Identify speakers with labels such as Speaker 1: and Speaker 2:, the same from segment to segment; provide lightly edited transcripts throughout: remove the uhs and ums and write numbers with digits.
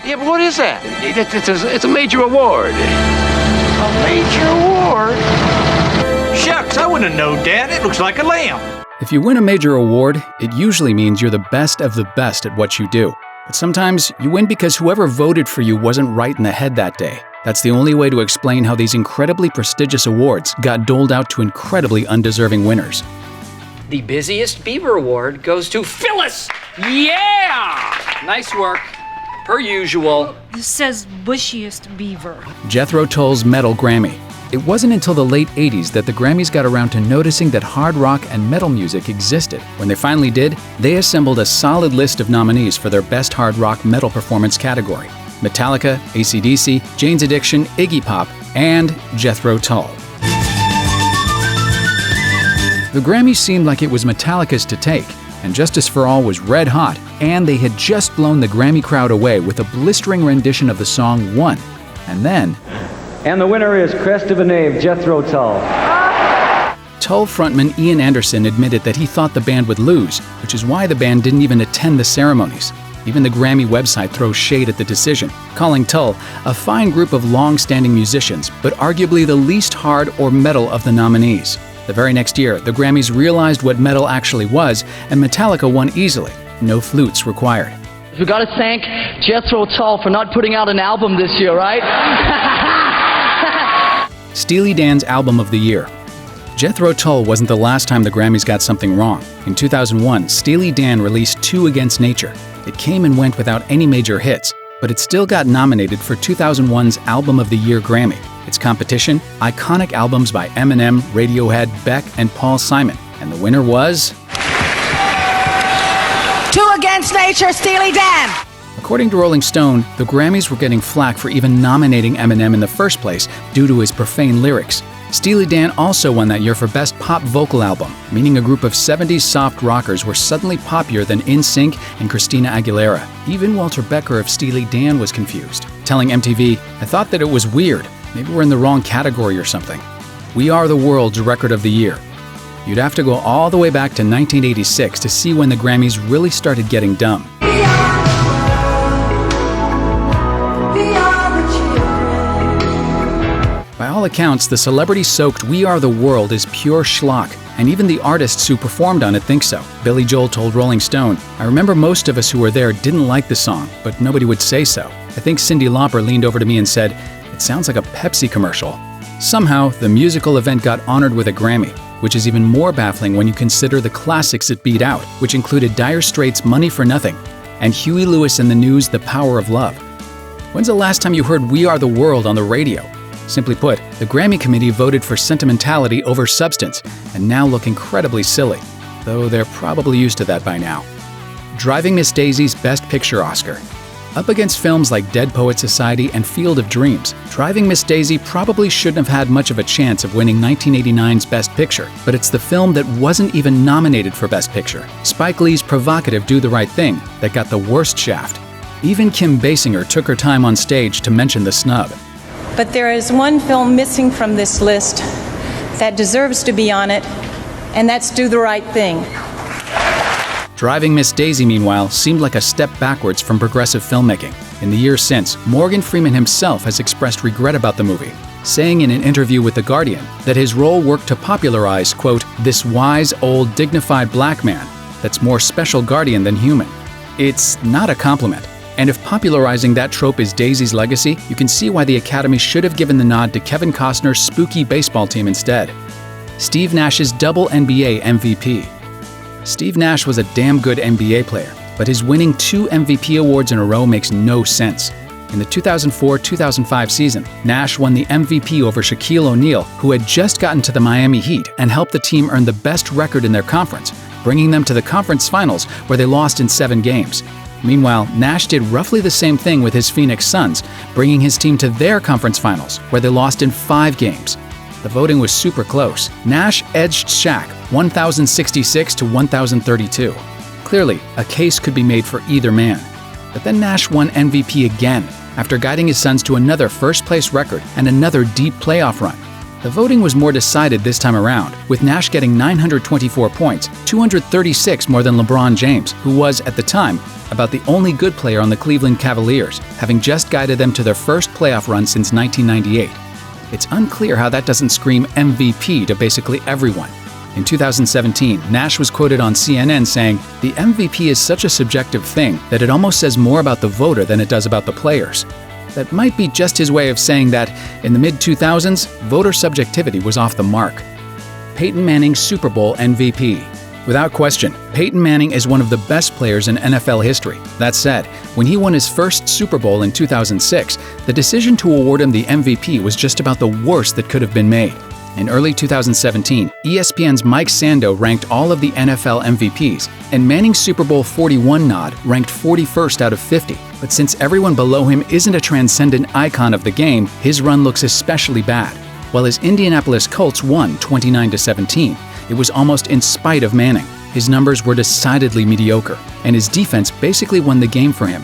Speaker 1: Yeah, but what is that?
Speaker 2: It's a major award.
Speaker 1: A major award?
Speaker 3: Shucks, I wouldn't have known, Dad. It looks like a lamb.
Speaker 4: If you win a major award, it usually means you're the best of the best at what you do. But sometimes you win because whoever voted for you wasn't right in the head that day. That's the only way to explain how these incredibly prestigious awards got doled out to incredibly undeserving winners.
Speaker 5: The busiest beaver award goes to Phyllis! Yeah! Nice work. Per usual.
Speaker 6: This says bushiest beaver.
Speaker 4: Jethro Tull's Metal Grammy. It wasn't until the late 80s that the Grammys got around to noticing that hard rock and metal music existed. When they finally did, they assembled a solid list of nominees for their Best Hard Rock Metal Performance category. Metallica, AC/DC, Jane's Addiction, Iggy Pop, and Jethro Tull. The Grammys seemed like it was Metallica's to take, and Justice for All was red hot, and they had just blown the Grammy crowd away with a blistering rendition of the song One. And then...
Speaker 7: And the winner is Crest of a Knave, Jethro Tull.
Speaker 4: Tull frontman Ian Anderson admitted that he thought the band would lose, which is why the band didn't even attend the ceremonies. Even the Grammy website throws shade at the decision, calling Tull a fine group of long-standing musicians, but arguably the least hard or metal of the nominees. The very next year, the Grammys realized what metal actually was, and Metallica won easily. No flutes required.
Speaker 8: We've got to thank Jethro Tull for not putting out an album this year, right?
Speaker 4: Steely Dan's Album of the Year. Jethro Tull wasn't the last time the Grammys got something wrong. In 2001, Steely Dan released Two Against Nature. It came and went without any major hits, but it still got nominated for 2001's Album of the Year Grammy. Its competition, iconic albums by Eminem, Radiohead, Beck, and Paul Simon. And the winner was...
Speaker 9: Two Against Nature, Steely Dan!
Speaker 4: According to Rolling Stone, the Grammys were getting flack for even nominating Eminem in the first place due to his profane lyrics. Steely Dan also won that year for Best Pop Vocal Album, meaning a group of 70s soft rockers were suddenly poppier than NSYNC and Christina Aguilera. Even Walter Becker of Steely Dan was confused, telling MTV, "I thought that it was weird. Maybe we're in the wrong category or something." We Are the World's Record of the Year. You'd have to go all the way back to 1986 to see when the Grammys really started getting dumb. By all accounts, the celebrity-soaked We Are the World is pure schlock, and even the artists who performed on it think so. Billy Joel told Rolling Stone, "I remember most of us who were there didn't like the song, but nobody would say so. I think Cyndi Lauper leaned over to me and said, 'It sounds like a Pepsi commercial.'" Somehow, the musical event got honored with a Grammy, which is even more baffling when you consider the classics it beat out, which included Dire Straits' Money for Nothing, and Huey Lewis and the News' The Power of Love. When's the last time you heard We Are the World on the radio? Simply put, the Grammy committee voted for sentimentality over substance, and now look incredibly silly, though they're probably used to that by now. Driving Miss Daisy's Best Picture Oscar. Up against films like Dead Poets Society and Field of Dreams, Driving Miss Daisy probably shouldn't have had much of a chance of winning 1989's Best Picture, but it's the film that wasn't even nominated for Best Picture, Spike Lee's provocative Do the Right Thing, that got the worst shaft. Even Kim Basinger took her time on stage to mention the snub.
Speaker 10: But there is one film missing from this list that deserves to be on it, and that's Do the Right Thing.
Speaker 4: Driving Miss Daisy, meanwhile, seemed like a step backwards from progressive filmmaking. In the years since, Morgan Freeman himself has expressed regret about the movie, saying in an interview with The Guardian that his role worked to popularize, quote, "this wise, old, dignified black man that's more special guardian than human." It's not a compliment. And if popularizing that trope is Daisy's legacy, you can see why the Academy should have given the nod to Kevin Costner's spooky baseball team instead. Steve Nash's double NBA MVP. Steve Nash was a damn good NBA player, but his winning 2 MVP awards in a row makes no sense. In the 2004-2005 season, Nash won the MVP over Shaquille O'Neal, who had just gotten to the Miami Heat and helped the team earn the best record in their conference, bringing them to the conference finals where they lost in 7 games. Meanwhile, Nash did roughly the same thing with his Phoenix Suns, bringing his team to their conference finals, where they lost in 5 games. The voting was super close. Nash edged Shaq 1,066 to 1,032. Clearly, a case could be made for either man. But then Nash won MVP again, after guiding his Suns to another first-place record and another deep playoff run. The voting was more decided this time around, with Nash getting 924 points, 236 more than LeBron James, who was, at the time, about the only good player on the Cleveland Cavaliers, having just guided them to their first playoff run since 1998. It's unclear how that doesn't scream MVP to basically everyone. In 2017, Nash was quoted on CNN saying, "The MVP is such a subjective thing that it almost says more about the voter than it does about the players." That might be just his way of saying that, in the mid-2000s, voter subjectivity was off the mark. Peyton Manning's Super Bowl MVP. Without question, Peyton Manning is one of the best players in NFL history. That said, when he won his first Super Bowl in 2006, the decision to award him the MVP was just about the worst that could have been made. In early 2017, ESPN's Mike Sando ranked all of the NFL MVPs, and Manning's Super Bowl 41 nod ranked 41st out of 50. But since everyone below him isn't a transcendent icon of the game, his run looks especially bad. While his Indianapolis Colts won 29-17, it was almost in spite of Manning. His numbers were decidedly mediocre, and his defense basically won the game for him.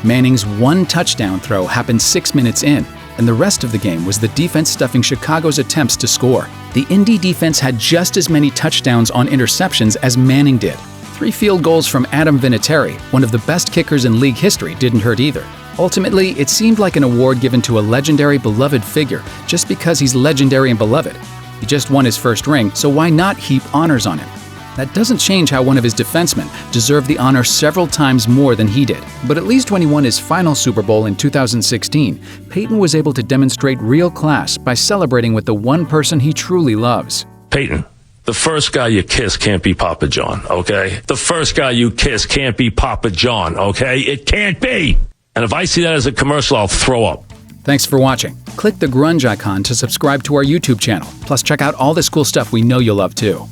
Speaker 4: Manning's one touchdown throw happened 6 minutes in, and the rest of the game was the defense stuffing Chicago's attempts to score. The Indy defense had just as many touchdowns on interceptions as Manning did. 3 field goals from Adam Vinatieri, one of the best kickers in league history, didn't hurt either. Ultimately, it seemed like an award given to a legendary, beloved figure just because he's legendary and beloved. He just won his first ring, so why not heap honors on him? That doesn't change how one of his defensemen deserved the honor several times more than he did. But at least when he won his final Super Bowl in 2016, Peyton was able to demonstrate real class by celebrating with the one person he truly loves.
Speaker 11: Peyton, the first guy you kiss can't be Papa John, okay? The first guy you kiss can't be Papa John, okay? It can't be! And if I see that as a commercial, I'll throw up.
Speaker 4: Thanks for watching. Click the grunge icon to subscribe to our YouTube channel. Plus, check out all this cool stuff we know you'll love too.